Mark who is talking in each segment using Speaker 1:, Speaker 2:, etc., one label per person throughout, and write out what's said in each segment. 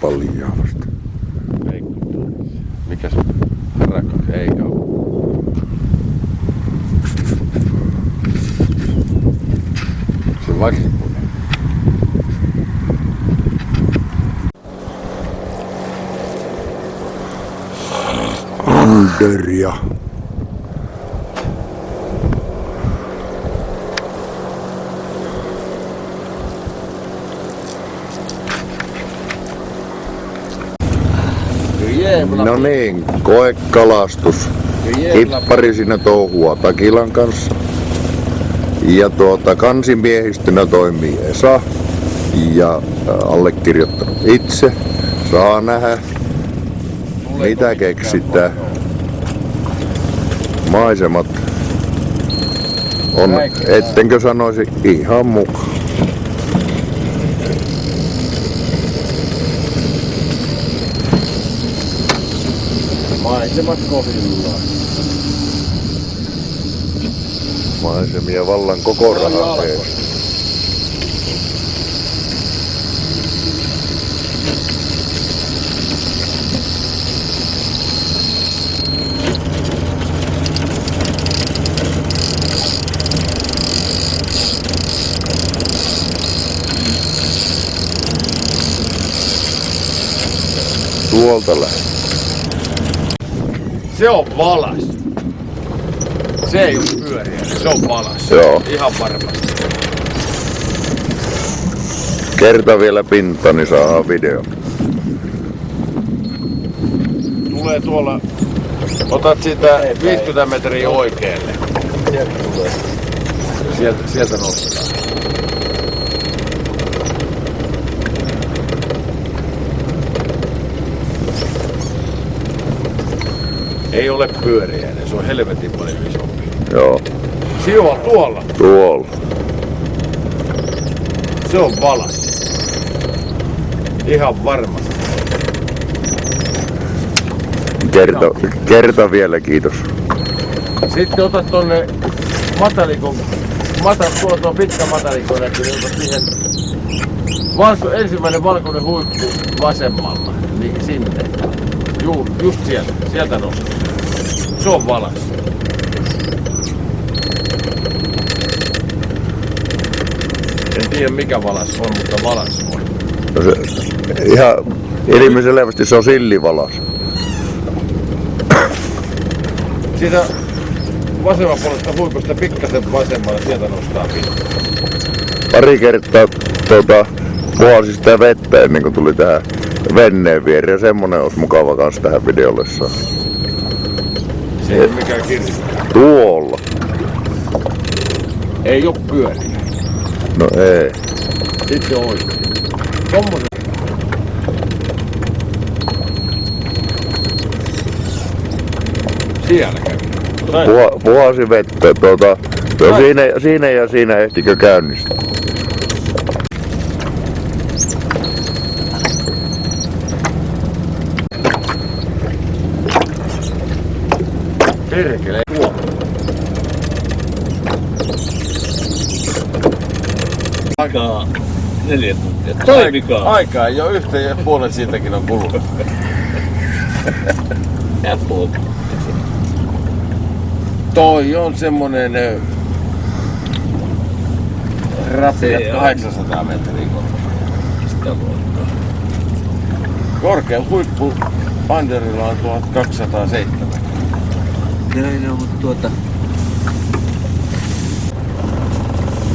Speaker 1: paljaa vasta.
Speaker 2: Mikäs harakas? Eikä oo. Se varsipune.
Speaker 1: Anderia. No niin, koekalastus. Hippari siinä touhua Takilan kanssa. Ja kansimiehistönä toimii Esa. Ja allekirjoittanut itse. Saa nähdä mitä keksitään. Maisemat on, ettenkö sanoisi, ihan mukaan.
Speaker 2: Maisemat kohdillaan.
Speaker 1: Maisemia vallan koko rahanteen. Tuolta lähtee.
Speaker 2: Se on valas. Se ei oo pyöriä, se on valas.
Speaker 1: Joo.
Speaker 2: Ihan varmasti.
Speaker 1: Kerta vielä pinta, niin saadaan video.
Speaker 2: Tulee tuolla. Otat siitä 50 metriä oikealle. Sieltä nostetaan. Ei ole pyöreäinen, se on helvetin paljon isompi.
Speaker 1: Joo.
Speaker 2: Sijoa tuolla.
Speaker 1: Tuolla.
Speaker 2: Se on valas. Ihan varmasti.
Speaker 1: Kerta vielä, kiitos.
Speaker 2: Sitten otat tonne matalikon. Tuo pitkä matalikko näkyy, niin otat siihen ensimmäinen valkoinen huippu vasemmalla. Niin sinne. Just sieltä nostaa. Se on valas. En tiedä mikä valas on, mutta valas on.
Speaker 1: No se, ihan ilmiselvästi se on sillivalas.
Speaker 2: Siitä vasemman puolesta huipusta pikkasen vasemmalla, sieltä nostaa pintaa.
Speaker 1: Pari kertaa puhalsi sitä vettä ennen kuin tuli tähän venneen viereen. Semmonen olisi mukava kans tähän videolle saa.
Speaker 2: Se ei ole mikään kirjoittaa.
Speaker 1: Tuolla.
Speaker 2: Ei oo pyöriä.
Speaker 1: No ei.
Speaker 2: Sitten oikein. Tommonen. Siellä kävi.
Speaker 1: Puhalsi vettä. Siinä ja siinä ehtikö käynnistää.
Speaker 2: Perkele tuo.
Speaker 3: Aikaa 4 tuntia. Toimikaa.
Speaker 2: Aikaa ei oo yhtä ja puolet siitäkin on kulunut. Toi on semmonen rapia 800 metriä korkea. Korkein huippu Anderilla on 1207.
Speaker 3: Näin on, mutta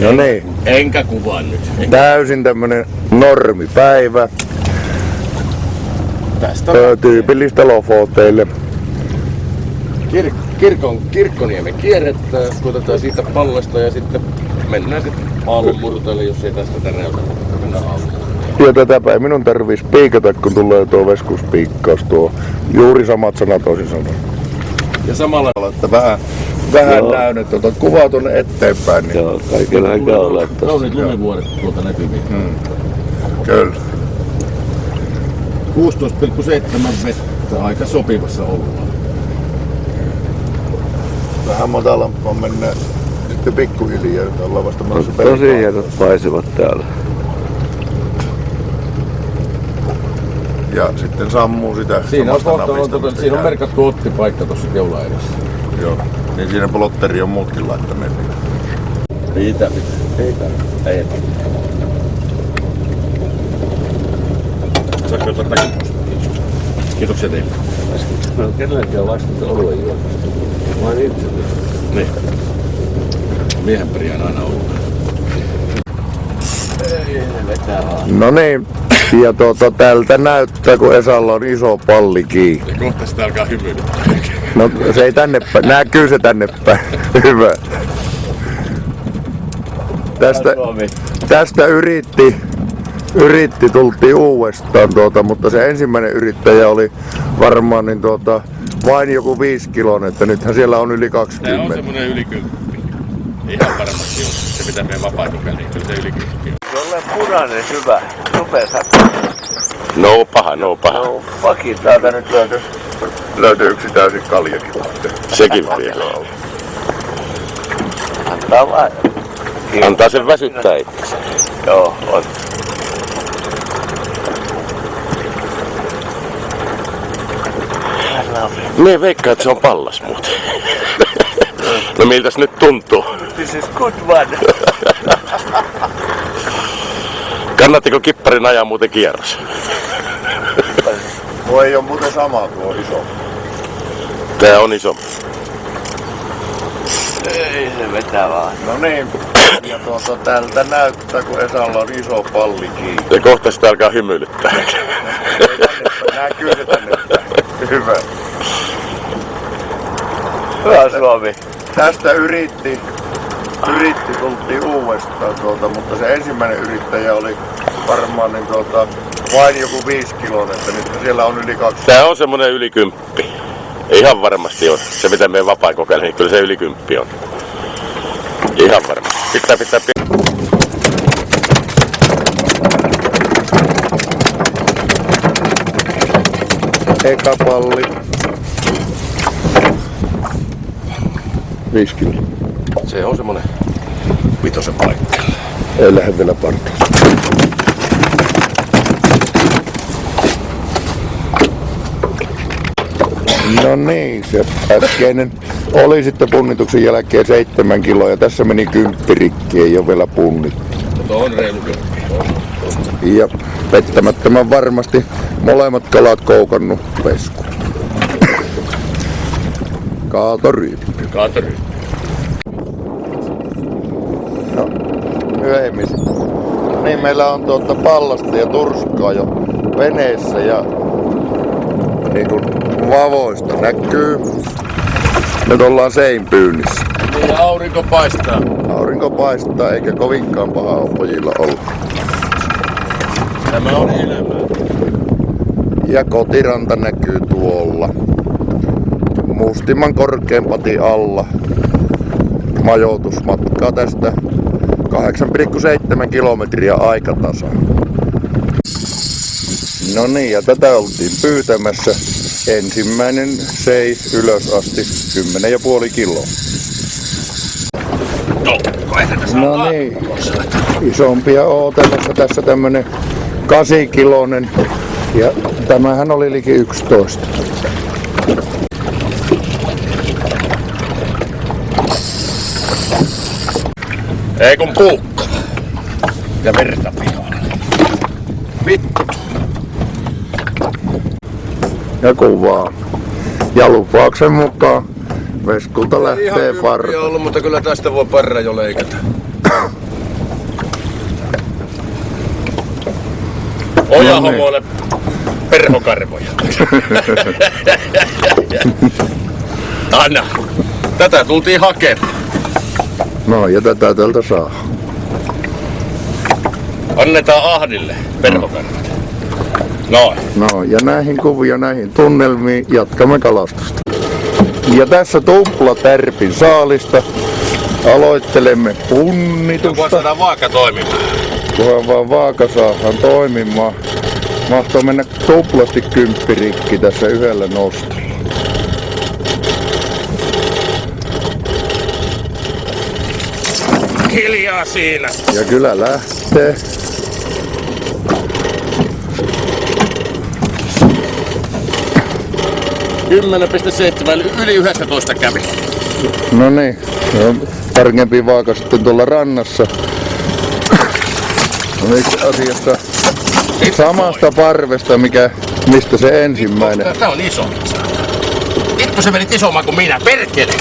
Speaker 1: No niin.
Speaker 3: enkä kuvaa nyt.
Speaker 1: Täysin tämmönen normipäivä.
Speaker 2: Tästä
Speaker 1: Tyypillistä Lofoteille.
Speaker 2: Kirkkoniemen kierrettä, koitetaan siitä pallosta ja sitten mennään sitten aallonmurteelle, jos ei tästä täräytä. Mennään aallon.
Speaker 1: Ja tätäpä ei minun tarvii spiikata, kun tulee tuo veskuspiikkaus tuo. Juuri samat sanat toisin sanoen.
Speaker 2: Ja samalla
Speaker 1: Että vähän näyn, että otat kuvaa tuonne eteenpäin. Niin...
Speaker 3: Joo, kaikilla näkää olla tässä.
Speaker 2: kauniit lumivuoret tuolta näkyviin.
Speaker 1: Kyllä.
Speaker 2: 16,7 vettä, aika sopivassa ollaan.
Speaker 1: Vähän matalampaan mennään sitten pikkuhiljaa, että ollaan vasta menossa
Speaker 3: Tosi hienot maisemat täällä.
Speaker 1: Ja sitten sammuu sitä.
Speaker 2: Siinä on,
Speaker 1: samasta napista, mistä
Speaker 2: siinä on
Speaker 1: käy.
Speaker 2: merkattu ottipaikka tuossa keula edessä.
Speaker 1: Joo. Niin siinä plotteri on muutkin laittaneet.
Speaker 2: Mitä? Ei. Saatko ottaa takin pois? Kiitoksia teille.
Speaker 3: No kenelläkin on vastuuta oluen juomista. Vaan itse.
Speaker 2: Niin. Miehen peri on aina ollut.
Speaker 3: Ei vetää vaan.
Speaker 1: No niin. Ja tältä näyttää, kun Esalla on iso palli kiinni.
Speaker 2: Ja kohta sitä alkaa hymyilyttää.
Speaker 1: No se ei tänne päin. Näkyy se tänne päin. Hyvä. Tästä yritti tultiin uudestaan, mutta se ensimmäinen yrittäjä oli varmaan niin vain joku 5 kiloinen, että nythän siellä on yli 20.
Speaker 2: Tää on semmonen yli 10. Ihan varmasti on. Se pitää meidän vapaa-kokeilla, niin kyllä se yli 10.
Speaker 3: Jolle punainen hyvä. Nopeeta.
Speaker 2: No paha.
Speaker 3: No fucking.
Speaker 1: Täältä nyt löytyy yksi täysin kaljakin.
Speaker 2: Sekin vielä.
Speaker 3: Antaa vaan.
Speaker 2: Antaa sen väsyttää itse.
Speaker 3: Joo, on.
Speaker 2: Mie veikkaan, että se on pallas muuten. No miltäs nyt tuntuu?
Speaker 3: This is good one.
Speaker 2: Kannattiko kipparin ajaa muuten kierros?
Speaker 1: Tuo ei ole muuten sama, tuo on iso.
Speaker 2: Tää on iso.
Speaker 3: Ei se vetää vaan.
Speaker 1: No niin. Ja tältä näyttää, kun Esalla on iso palli kiinni.
Speaker 2: Ja kohta sitä alkaa hymyilyttää.
Speaker 1: Näkyy se tänne päin. Hyvä.
Speaker 3: Hyvä Suomi.
Speaker 1: Tästä yritti tultiin uudestaan, mutta se ensimmäinen yrittäjä oli varmaan niin vain joku 5 kiloinen, että nyt siellä on yli 20.
Speaker 2: Tää on semmonen yli 10. Ihan varmasti on. Se mitä meidän vapaa-kokeilla, niin kyllä se yli 10 on. Ihan varmasti. Pitää.
Speaker 1: Eka palli. 5 kiloa.
Speaker 2: Se on semmonen 5 paikka.
Speaker 1: Ei lähde vielä partaan. No niin, se äskeinen oli sitten punnituksen jälkeen 7 kiloa ja tässä meni 10 rikki, ei ole vielä punnittu.
Speaker 2: Mutta on reilu 10.
Speaker 1: Ja pettämättömän varmasti molemmat kalat koukannut pesku. Kaatoryyppy. No, myöhemmin. Niin meillä on pallasta ja turskaa jo veneessä ja niin kuin vavoista näkyy. Nyt ollaan seinpyynnissä.
Speaker 2: Niin ja aurinko paistaa.
Speaker 1: Aurinko paistaa eikä kovinkaan paha ole pojilla ollut.
Speaker 2: Tämä on elämää.
Speaker 1: Ja kotiranta näkyy tuolla. Mustimman korkean patin alla. Majoitusmatkaa tästä 8,7 kilometriä aikatasa. No niin, ja tätä oltiin pyytämässä. Ensimmäinen seis ylös asti 10,5 kiloa. No niin, isompia ootelmassa tässä tämmönen 8 kilonen. Ja tämähän oli liki 11.
Speaker 2: Ei kun puukka. Ja verta pihalle. Vittu.
Speaker 1: Ja kuvaa. Ja lupauksen mukaan Veskulta lähtee parta.
Speaker 2: Ollut, mutta kyllä tästä voi parra jo leikata. Oja homoille perhokarvoja. Anna. Tätä tultiin hakemaan.
Speaker 1: No ja tätä tältä saa.
Speaker 2: Annetaan Ahdille perhokarvat. Noin.
Speaker 1: No ja näihin kuvia, näihin tunnelmiin jatkamme kalastusta. Ja tässä tuplatärpin saalista aloittelemme punnitusta.
Speaker 2: Kun saadaan vaaka toimimaan.
Speaker 1: Kunhan vaan vaaka saadaan toimimaan. Mahtoo mennä tuplasti 10 rikki tässä yhdellä nostolla.
Speaker 2: Hiljaa siinä.
Speaker 1: Ja kyllä lähtee.
Speaker 2: 10,7 yli 19 kävi.
Speaker 1: No niin, tarkempi vaaka sitten tuolla rannassa. No itse asiassa samasta parvesta, mistä se ensimmäinen.
Speaker 2: Tää on iso. Vittu se menit isomman kuin minä, perkele!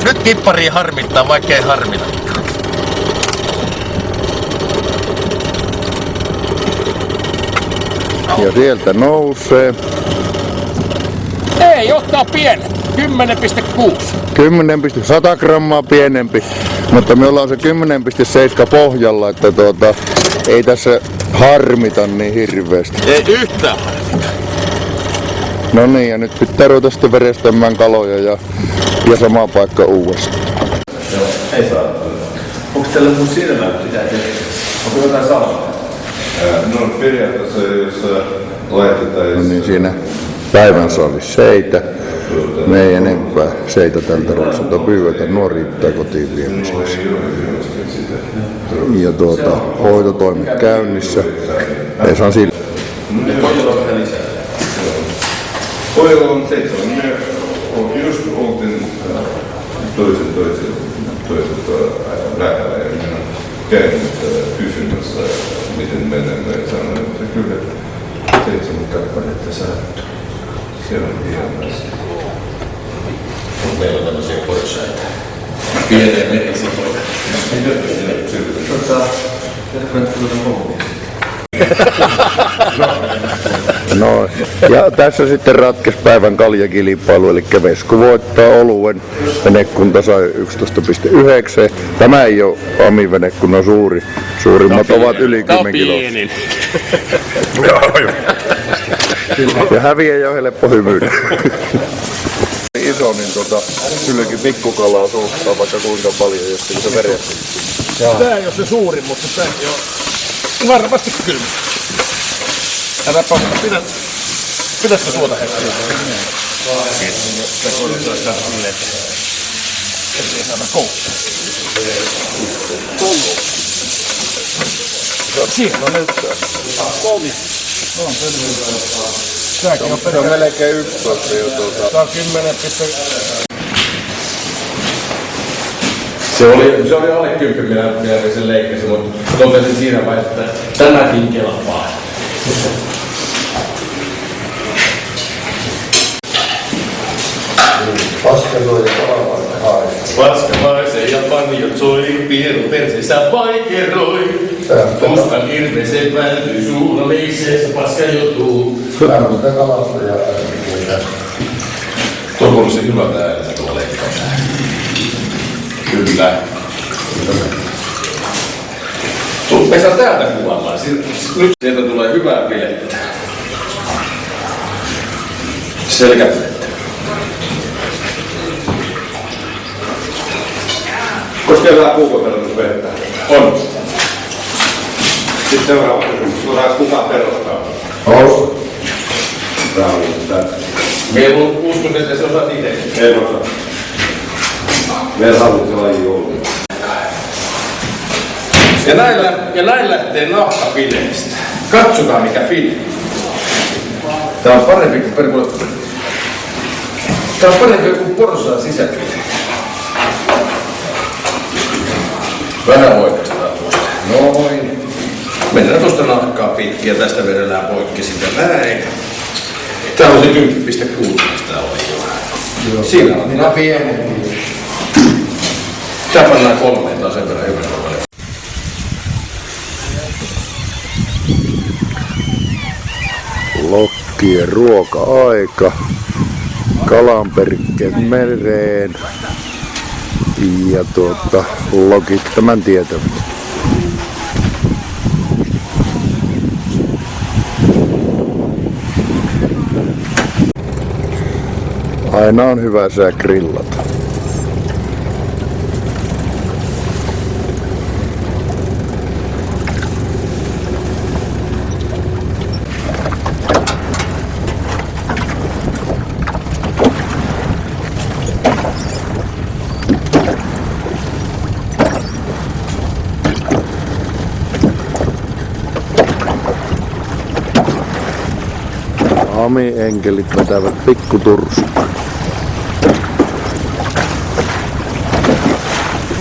Speaker 2: Nyt kippariin harmittaa, vaikkei harmita.
Speaker 1: Ja sieltä nousee.
Speaker 2: Ei, ottaa pienet. 10,6.
Speaker 1: 100 grammaa pienempi, mutta me ollaan se 10,7 pohjalla, että ei tässä harmita niin hirveästi.
Speaker 2: Ei yhtään.
Speaker 1: No niin, ja nyt pitää ruveta sitten verestämään kaloja ja sama paikka uudestaan.
Speaker 3: Ei saa. Onko teillä mun silmä pitää tehdä? Onko jotain salaa?
Speaker 4: No periaatteessa jos laitetaan...
Speaker 1: No niin, siinä päivän saali seitä. Me ei enempää seitä tältä ruoksulta pyydetä, nuo riittää kotiin viemisessä. Ja hoitotoimet käynnissä. Ei saa sillä.
Speaker 3: Pojalla on vähän lisää.
Speaker 4: Pojalla on 7. Me just oltiin toiset lähellä ja minä käyn kysymässä, miten menemme. Ja sanoin, että kyllä 7 kappaletta saattu. Se on hieno asia.
Speaker 2: Meillä on tämmöisiä porsaita. Pieneen merisipoita.
Speaker 1: No, ja tässä sitten ratkesi päivän kaljakilpailu, eli Vesku voittaa oluen. Venekunta sai 11,9. Tämä ei ole Ami-venekunnan suurimmat ovat yli 10 kiloa. Ja häviää on helppo hymyillä. Iso, niin kylläkin pikkukalaa suustaa vaikka kuinka paljon, jos se veressä.
Speaker 2: Tää ei ole se suurin, mutta tää on varmasti kylmä. Äläpä pidä sitä suota hetkiä. Ettei saada koukkaa. Siinä on nyt. Tääkin on
Speaker 1: Se on melkein 11 jo
Speaker 2: Tää on 10,... Se oli alle 10, minä sen leikkasin, mutta totesin siinä vaiheessa, että tämäkin kelpaa. Paskamaisen ja panjot soi, pienu perseessä vaikeroi. Tuskan irveseen vältyy suuna, leikseessä paska joutuu.
Speaker 1: Tarvitaan kalasta ja
Speaker 2: Tuo on ollut se hyvä tää ääni, tuo leikkaus. Kyllä. Me saa täältä kuvaamaan. Nyt sieltä tulee hyvää filettä. Selkäfilettä.
Speaker 4: Koska hyvää puukoperutus vettä?
Speaker 2: On.
Speaker 4: Sitten seuraava kysymys. Kuka perustaa?
Speaker 1: on.
Speaker 2: Meillä on uskon, että se osaat itse.
Speaker 4: En osaa. Meillä on se laji ollut.
Speaker 2: Ja näin lähtee nahkafileistä. Katsokaa mikä file. Tää on parempi kuin porsaan sisäfile. Vähän oikeastaan tuosta. Noin. Mennään tuosta nahkaa pitkin ja tästä vedellään poikki sitä näin. Tää on se 10,6 tää oli. Joo. Siinä on.
Speaker 1: Minä pienempi.
Speaker 2: Tää pannaan 3 taas sen verran hyvän paljon.
Speaker 1: Lokkien ruoka-aika. Kalanperkkeet mereen. Ja lokit tämän tietävät. Aina on hyvä sää grillata. Ami-enkelit vetävät pikkuturskua.